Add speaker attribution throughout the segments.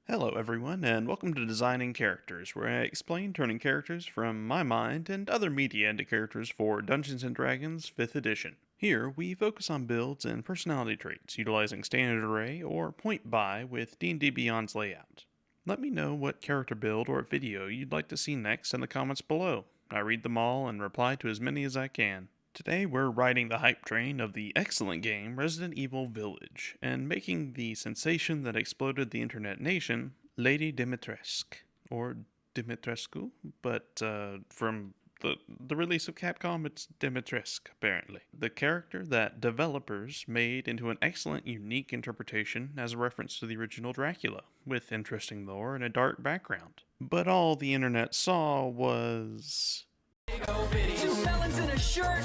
Speaker 1: Hello, everyone, and welcome to Designing Characters, where I explain turning characters from my mind and other media into characters for Dungeons & Dragons 5th Edition. Here, we focus on builds and personality traits, utilizing standard array or point buy with D&D Beyond's layout. Let me know what character build or video you'd like to see next in the comments below. I read them all and reply to as many as I can. Today we're riding the hype train of the excellent game Resident Evil Village, and making the sensation that exploded the internet nation, Lady Dimitrescu, or Dimitrescu, but from the release of Capcom, it's Dimitrescu, apparently. The character that developers made into an excellent, unique interpretation as a reference to the original Dracula, with interesting lore and a dark background. But all the internet saw was...
Speaker 2: Two melons in a shirt.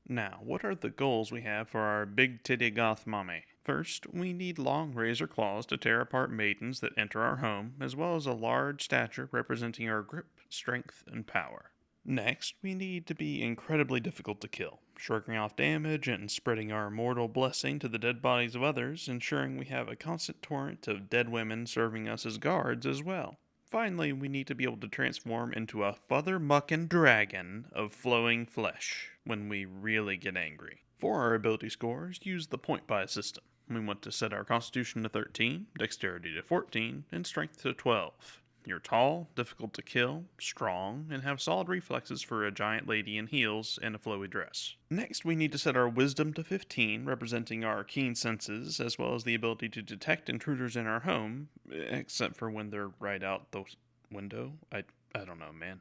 Speaker 1: Now, what are the goals we have for our big titty goth mommy? First, we need long razor claws to tear apart maidens that enter our home, as well as a large stature representing our grip, strength, and power. Next, we need to be incredibly difficult to kill, shrugging off damage and spreading our immortal blessing to the dead bodies of others, ensuring we have a constant torrent of dead women serving us as guards as well. Finally, we need to be able to transform into a father-muckin' dragon of flowing flesh when we really get angry. For our ability scores, use the point buy system. We want to set our constitution to 13, dexterity to 14, and strength to 12. You're tall, difficult to kill, strong, and have solid reflexes for a giant lady in heels and a flowy dress. Next, we need to set our wisdom to 15, representing our keen senses, as well as the ability to detect intruders in our home, except for when they're right out the window. I don't know, man.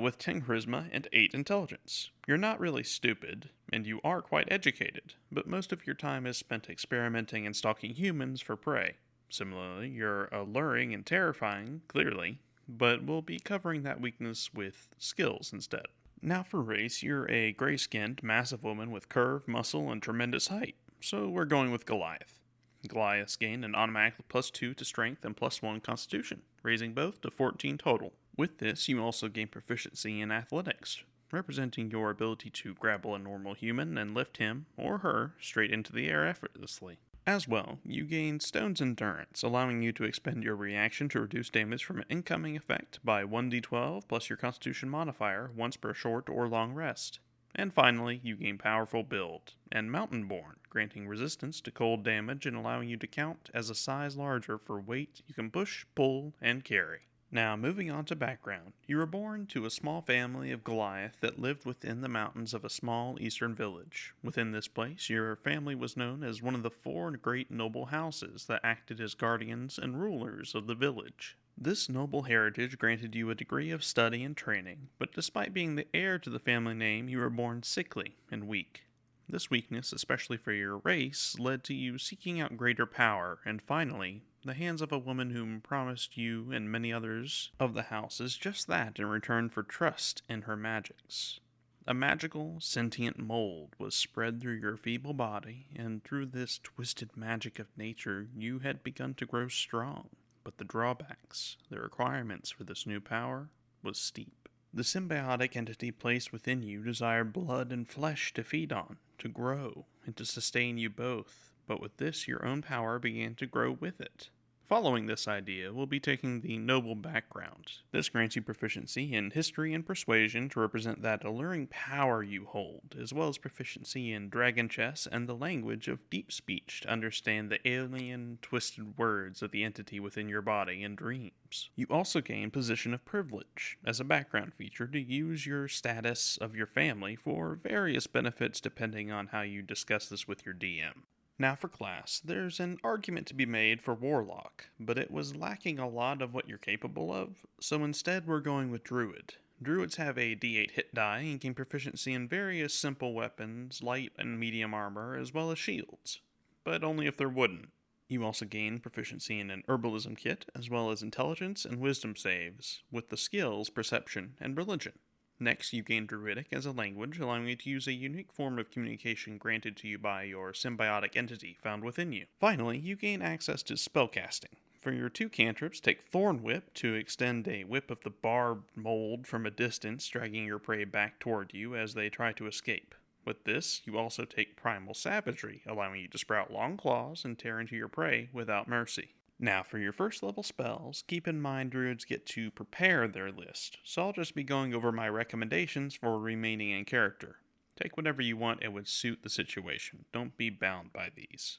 Speaker 1: With 10 charisma and 8 intelligence. You're not really stupid, and you are quite educated, but most of your time is spent experimenting and stalking humans for prey. Similarly, you're alluring and terrifying, clearly, but we'll be covering that weakness with skills instead. Now for race, you're a gray-skinned, massive woman with curve, muscle, and tremendous height, so we're going with Goliath. Goliaths gain an automatic +2 to strength and +1 constitution, raising both to 14 total. With this, you also gain proficiency in athletics, representing your ability to grapple a normal human and lift him, or her, straight into the air effortlessly. As well, you gain Stone's Endurance, allowing you to expend your reaction to reduce damage from an incoming effect by 1d12 plus your Constitution modifier once per short or long rest. And finally, you gain Powerful Build, and Mountain Born, granting resistance to cold damage and allowing you to count as a size larger for weight you can push, pull, and carry. Now, moving on to background, you were born to a small family of Goliath that lived within the mountains of a small eastern village. Within this place, your family was known as one of the 4 great noble houses that acted as guardians and rulers of the village. This noble heritage granted you a degree of study and training, but despite being the heir to the family name, you were born sickly and weak. This weakness, especially for your race, led to you seeking out greater power, and finally, the hands of a woman whom promised you and many others of the houses just that in return for trust in her magics. A magical, sentient mold was spread through your feeble body, and through this twisted magic of nature, you had begun to grow strong. But the drawbacks, the requirements for this new power, was steep. The symbiotic entity placed within you desired blood and flesh to feed on, to grow, and to sustain you both. But with this, your own power began to grow with it. Following this idea, we'll be taking the noble background. This grants you proficiency in history and persuasion to represent that alluring power you hold, as well as proficiency in dragon chess and the language of deep speech to understand the alien, twisted words of the entity within your body and dreams. You also gain position of privilege as a background feature to use your status of your family for various benefits depending on how you discuss this with your DM. Now for class, there's an argument to be made for Warlock, but it was lacking a lot of what you're capable of, so instead we're going with Druid. Druids have a d8 hit die and gain proficiency in various simple weapons, light and medium armor, as well as shields, but only if they're wooden. You also gain proficiency in an herbalism kit, as well as intelligence and wisdom saves, with the skills perception and religion. Next, you gain Druidic as a language, allowing you to use a unique form of communication granted to you by your symbiotic entity found within you. Finally, you gain access to spellcasting. For your 2 cantrips, take Thorn Whip to extend a whip of the barbed mold from a distance, dragging your prey back toward you as they try to escape. With this, you also take Primal Savagery, allowing you to sprout long claws and tear into your prey without mercy. Now, for your first level spells, keep in mind druids get to prepare their list, so I'll just be going over my recommendations for remaining in character. Take whatever you want and would suit the situation. Don't be bound by these.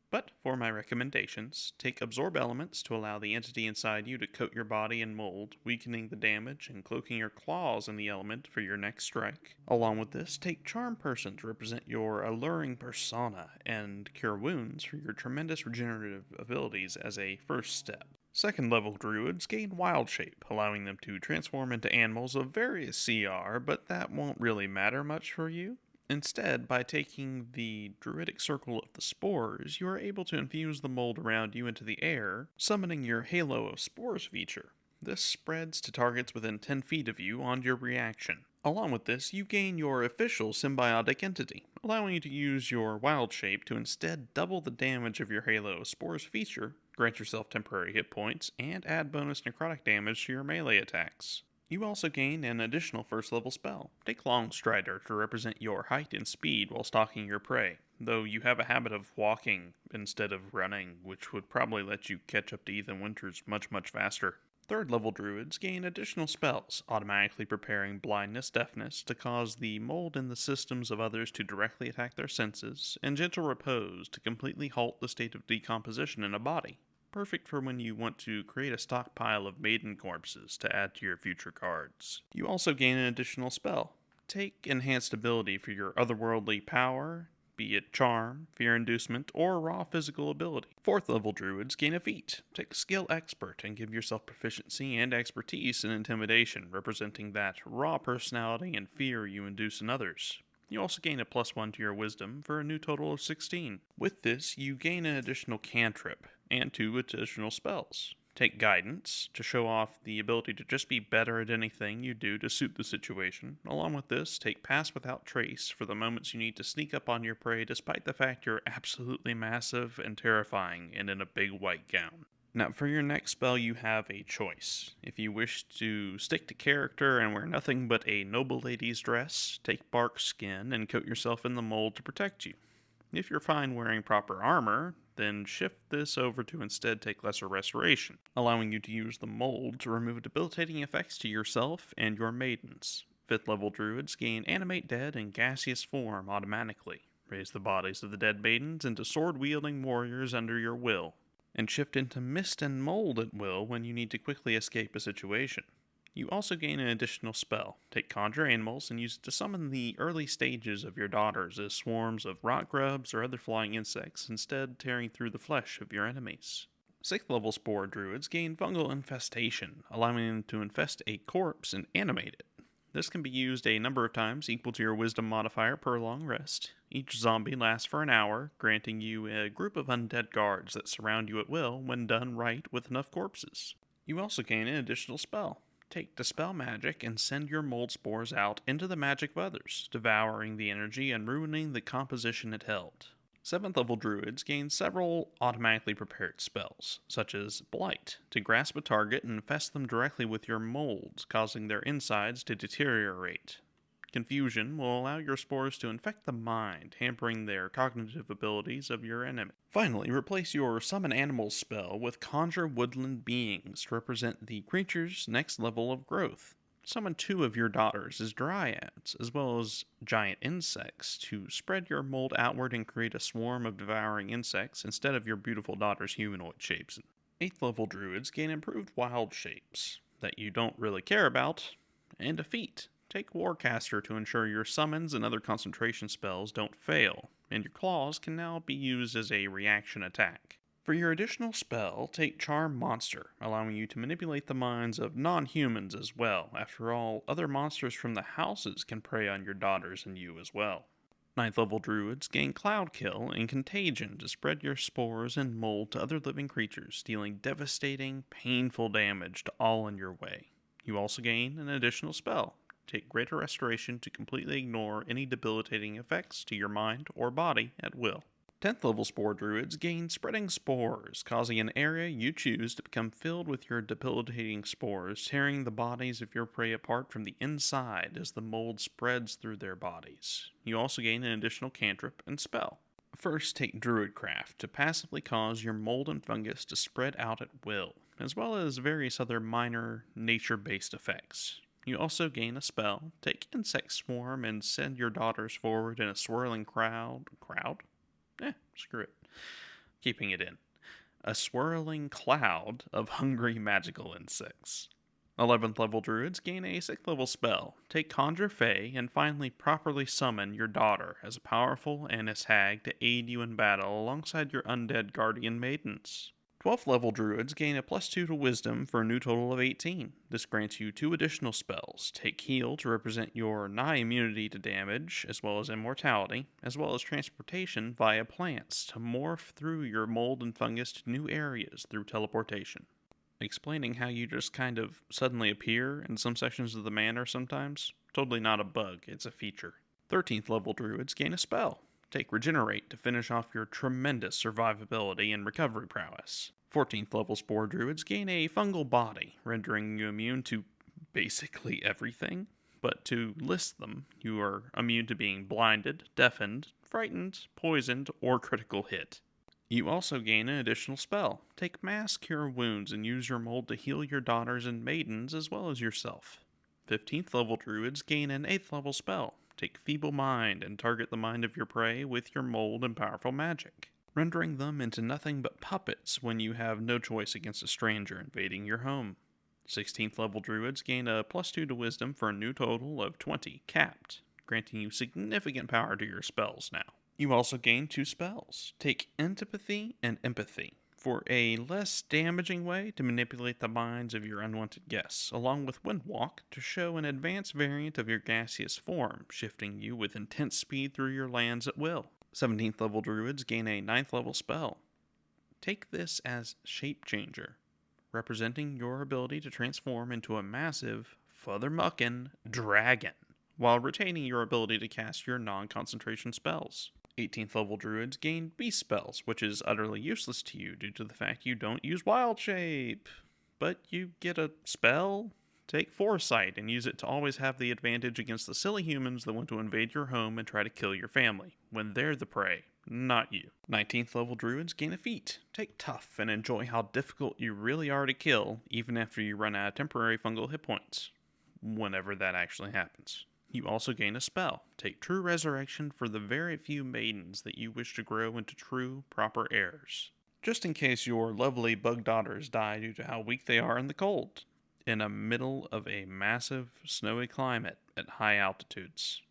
Speaker 1: But for my recommendations, take Absorb Elements to allow the entity inside you to coat your body in mold, weakening the damage and cloaking your claws in the element for your next strike. Along with this, take Charm Person to represent your alluring persona, and Cure Wounds for your tremendous regenerative abilities as a first step. Second level druids gain Wild Shape, allowing them to transform into animals of various CR, but that won't really matter much for you. Instead, by taking the druidic circle of the spores, you are able to infuse the mold around you into the air, summoning your Halo of Spores feature. This spreads to targets within 10 feet of you on your reaction. Along with this, you gain your official symbiotic entity, allowing you to use your Wild Shape to instead double the damage of your Halo of Spores feature, grant yourself temporary hit points, and add bonus necrotic damage to your melee attacks. You also gain an additional first level spell. Take Long Strider to represent your height and speed while stalking your prey, though you have a habit of walking instead of running, which would probably let you catch up to Ethan Winters much faster. Third level druids gain additional spells, automatically preparing Blindness, Deafness to cause the mold in the systems of others to directly attack their senses, and Gentle Repose to completely halt the state of decomposition in a body. Perfect for when you want to create a stockpile of maiden corpses to add to your future cards. You also gain an additional spell. Take Enhanced Ability for your otherworldly power, be it Charm, Fear Inducement, or raw physical ability. Fourth level druids gain a feat. Take Skill Expert and give yourself proficiency and expertise in Intimidation, representing that raw personality and fear you induce in others. You also gain a +1 to your Wisdom for a new total of 16. With this, you gain an additional cantrip and 2 additional spells. Take Guidance to show off the ability to just be better at anything you do to suit the situation. Along with this, take Pass Without Trace for the moments you need to sneak up on your prey despite the fact you're absolutely massive and terrifying and in a big white gown. Now, for your next spell, you have a choice. If you wish to stick to character and wear nothing but a noble lady's dress, take Bark Skin and coat yourself in the mold to protect you. If you're fine wearing proper armor, then shift this over to instead take Lesser Restoration, allowing you to use the mold to remove debilitating effects to yourself and your maidens. 5th level druids gain Animate Dead and Gaseous Form automatically. Raise the bodies of the dead maidens into sword-wielding warriors under your will, and shift into Mist and Mold at will when you need to quickly escape a situation. You also gain an additional spell. Take Conjure Animals and use it to summon the early stages of your daughters as swarms of rot grubs or other flying insects, instead tearing through the flesh of your enemies. 6th level Spore druids gain Fungal Infestation, allowing them to infest a corpse and animate it. This can be used a number of times equal to your Wisdom modifier per long rest. Each zombie lasts for an hour, granting you a group of undead guards that surround you at will when done right with enough corpses. You also gain an additional spell. Take Dispel Magic and send your mold spores out into the magic of others, devouring the energy and ruining the composition it held. 7th level druids gain several automatically prepared spells, such as Blight, to grasp a target and infest them directly with your molds, causing their insides to deteriorate. Confusion will allow your spores to infect the mind, hampering their cognitive abilities of your enemy. Finally, replace your Summon Animals spell with Conjure Woodland Beings to represent the creature's next level of growth. Summon 2 of your daughters as dryads, as well as giant insects, to spread your mold outward and create a swarm of devouring insects instead of your beautiful daughter's humanoid shapes. 8th level druids gain improved wild shapes that you don't really care about, and a feat. Take Warcaster to ensure your summons and other concentration spells don't fail, and your claws can now be used as a reaction attack. For your additional spell, take Charm Monster, allowing you to manipulate the minds of non-humans as well. After all, other monsters from the houses can prey on your daughters and you as well. 9th level druids gain Cloud Kill and Contagion to spread your spores and mold to other living creatures, dealing devastating, painful damage to all in your way. You also gain an additional spell. Take Greater Restoration to completely ignore any debilitating effects to your mind or body at will. 10th level Spore Druids gain Spreading Spores, causing an area you choose to become filled with your debilitating spores, tearing the bodies of your prey apart from the inside as the mold spreads through their bodies. You also gain an additional cantrip and spell. First, take Druidcraft to passively cause your mold and fungus to spread out at will, as well as various other minor nature-based effects. You also gain a spell, take Insect Swarm and send your daughters forward in a swirling crowd? Screw it. Keeping it in. A swirling cloud of hungry magical insects. 11th level druids gain a 6th level spell. Take Conjure Fey and finally properly summon your daughter as a powerful Annis hag to aid you in battle alongside your undead guardian maidens. 12th level druids gain a +2 to wisdom for a new total of 18. This grants you 2 additional spells. Take Heal to represent your nigh immunity to damage, as well as immortality, as well as transportation via plants to morph through your mold and fungus to new areas through teleportation. Explaining how you just kind of suddenly appear in some sections of the manor sometimes. Totally not a bug, it's a feature. 13th level druids gain a spell. Take Regenerate to finish off your tremendous survivability and recovery prowess. 14th level Spore Druids gain a fungal body, rendering you immune to basically everything. But to list them, you are immune to being blinded, deafened, frightened, poisoned, or critical hit. You also gain an additional spell. Take Mass Cure Wounds and use your mold to heal your daughters and maidens as well as yourself. 15th level Druids gain an 8th level spell. Take Feeble Mind and target the mind of your prey with your mold and powerful magic, rendering them into nothing but puppets when you have no choice against a stranger invading your home. 16th level druids gain a +2 to wisdom for a new total of 20, capped, granting you significant power to your spells now. You also gain 2 spells. Take Antipathy and Empathy for a less damaging way to manipulate the minds of your unwanted guests, along with Windwalk to show an advanced variant of your gaseous form, shifting you with intense speed through your lands at will. 17th level druids gain a 9th level spell. Take this as Shape Changer, representing your ability to transform into a massive, fathermuckin' dragon, while retaining your ability to cast your non-concentration spells. 18th level druids gain Beast Spells, which is utterly useless to you due to the fact you don't use Wild Shape. But you get a spell? Take Foresight and use it to always have the advantage against the silly humans that want to invade your home and try to kill your family, when they're the prey, not you. 19th level druids gain a feat. Take Tough and enjoy how difficult you really are to kill, even after you run out of temporary fungal hit points. Whenever that actually happens. You also gain a spell. Take True Resurrection for the very few maidens that you wish to grow into true, proper heirs. Just in case your lovely bug daughters die due to how weak they are in the cold, in the middle of a massive, snowy climate at high altitudes.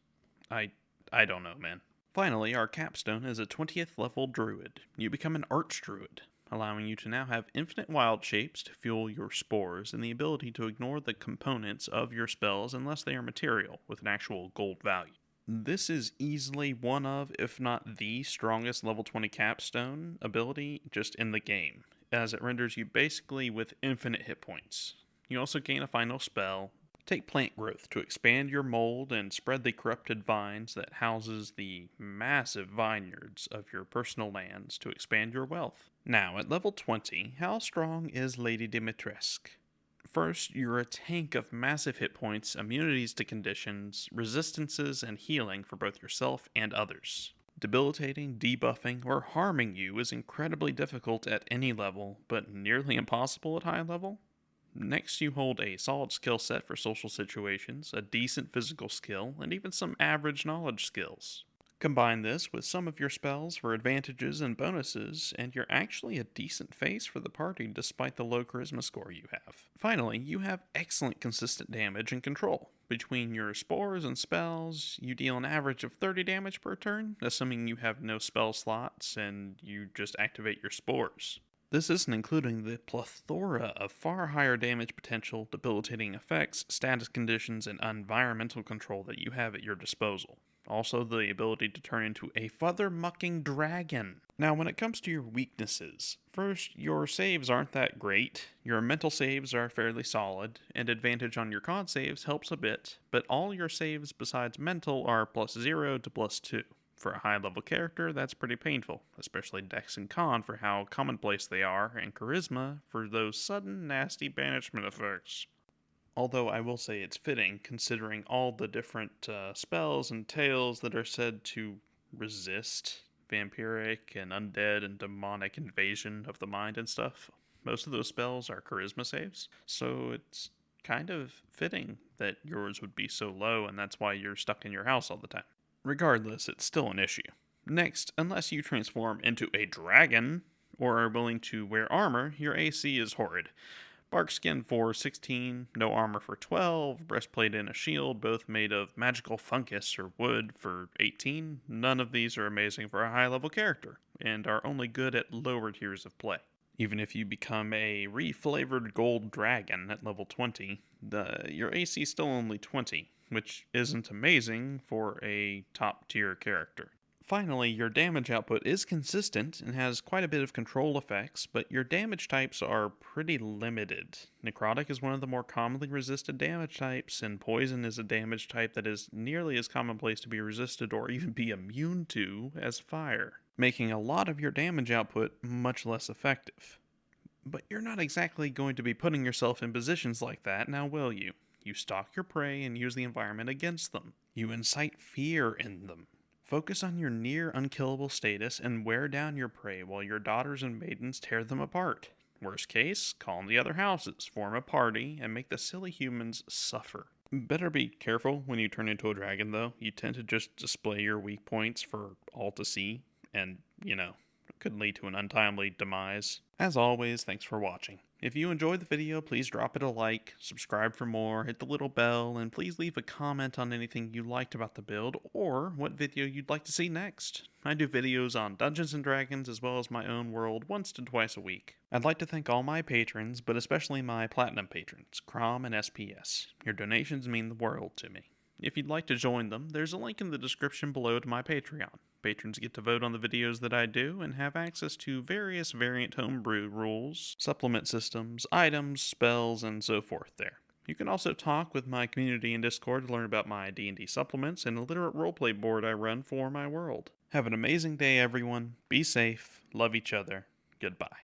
Speaker 1: I don't know, man. Finally, our capstone is a 20th level druid. You become an archdruid, allowing you to now have infinite wild shapes to fuel your spores and the ability to ignore the components of your spells unless they are material with an actual gold value. This is easily one of, if not the strongest level 20 capstone ability just in the game, as it renders you basically with infinite hit points. You also gain a final spell. Take Plant Growth to expand your mold and spread the corrupted vines that houses the massive vineyards of your personal lands to expand your wealth. Now, at level 20, how strong is Lady Dimitrescu? First, you're a tank of massive hit points, immunities to conditions, resistances, and healing for both yourself and others. Debilitating, debuffing, or harming you is incredibly difficult at any level, but nearly impossible at high level. Next, you hold a solid skill set for social situations, a decent physical skill, and even some average knowledge skills. Combine this with some of your spells for advantages and bonuses, and you're actually a decent face for the party despite the low charisma score you have. Finally, you have excellent consistent damage and control. Between your spores and spells, you deal an average of 30 damage per turn, assuming you have no spell slots and you just activate your spores. This isn't including the plethora of far higher damage potential, debilitating effects, status conditions, and environmental control that you have at your disposal. Also, the ability to turn into a father-mucking dragon. Now, when it comes to your weaknesses, first, your saves aren't that great, your mental saves are fairly solid, and advantage on your con saves helps a bit, but all your saves besides mental are +0 to +2. For a high level character, that's pretty painful, especially Dex and Con for how commonplace they are, and Charisma for those sudden, nasty banishment effects. Although I will say it's fitting, considering all the different spells and tales that are said to resist vampiric and undead and demonic invasion of the mind and stuff. Most of those spells are charisma saves, so it's kind of fitting that yours would be so low, and that's why you're stuck in your house all the time. Regardless, it's still an issue. Next, unless you transform into a dragon or are willing to wear armor, your AC is horrid. Bark skin for 16, no armor for 12, breastplate and a shield, both made of magical fungus or wood, for 18. None of these are amazing for a high level character, and are only good at lower tiers of play. Even if you become a reflavored gold dragon at level 20, your AC is still only 20, which isn't amazing for a top tier character. Finally, your damage output is consistent and has quite a bit of control effects, but your damage types are pretty limited. Necrotic is one of the more commonly resisted damage types, and Poison is a damage type that is nearly as commonplace to be resisted or even be immune to as Fire, making a lot of your damage output much less effective. But you're not exactly going to be putting yourself in positions like that, now will you? You stalk your prey and use the environment against them. You incite fear in them. Focus on your near unkillable status and wear down your prey while your daughters and maidens tear them apart. Worst case, call in the other houses, form a party, and make the silly humans suffer. Better be careful when you turn into a dragon, though. You tend to just display your weak points for all to see, and, it could lead to an untimely demise. As always, thanks for watching. If you enjoyed the video, please drop it a like, subscribe for more, hit the little bell, and please leave a comment on anything you liked about the build, or what video you'd like to see next. I do videos on Dungeons & Dragons as well as my own world once to twice a week. I'd like to thank all my patrons, but especially my Platinum patrons, Crom and SPS. Your donations mean the world to me. If you'd like to join them, there's a link in the description below to my Patreon. Patrons get to vote on the videos that I do and have access to various variant homebrew rules, supplement systems, items, spells, and so forth there. You can also talk with my community in Discord to learn about my D&D supplements and a literate roleplay board I run for my world. Have an amazing day, everyone. Be safe. Love each other. Goodbye.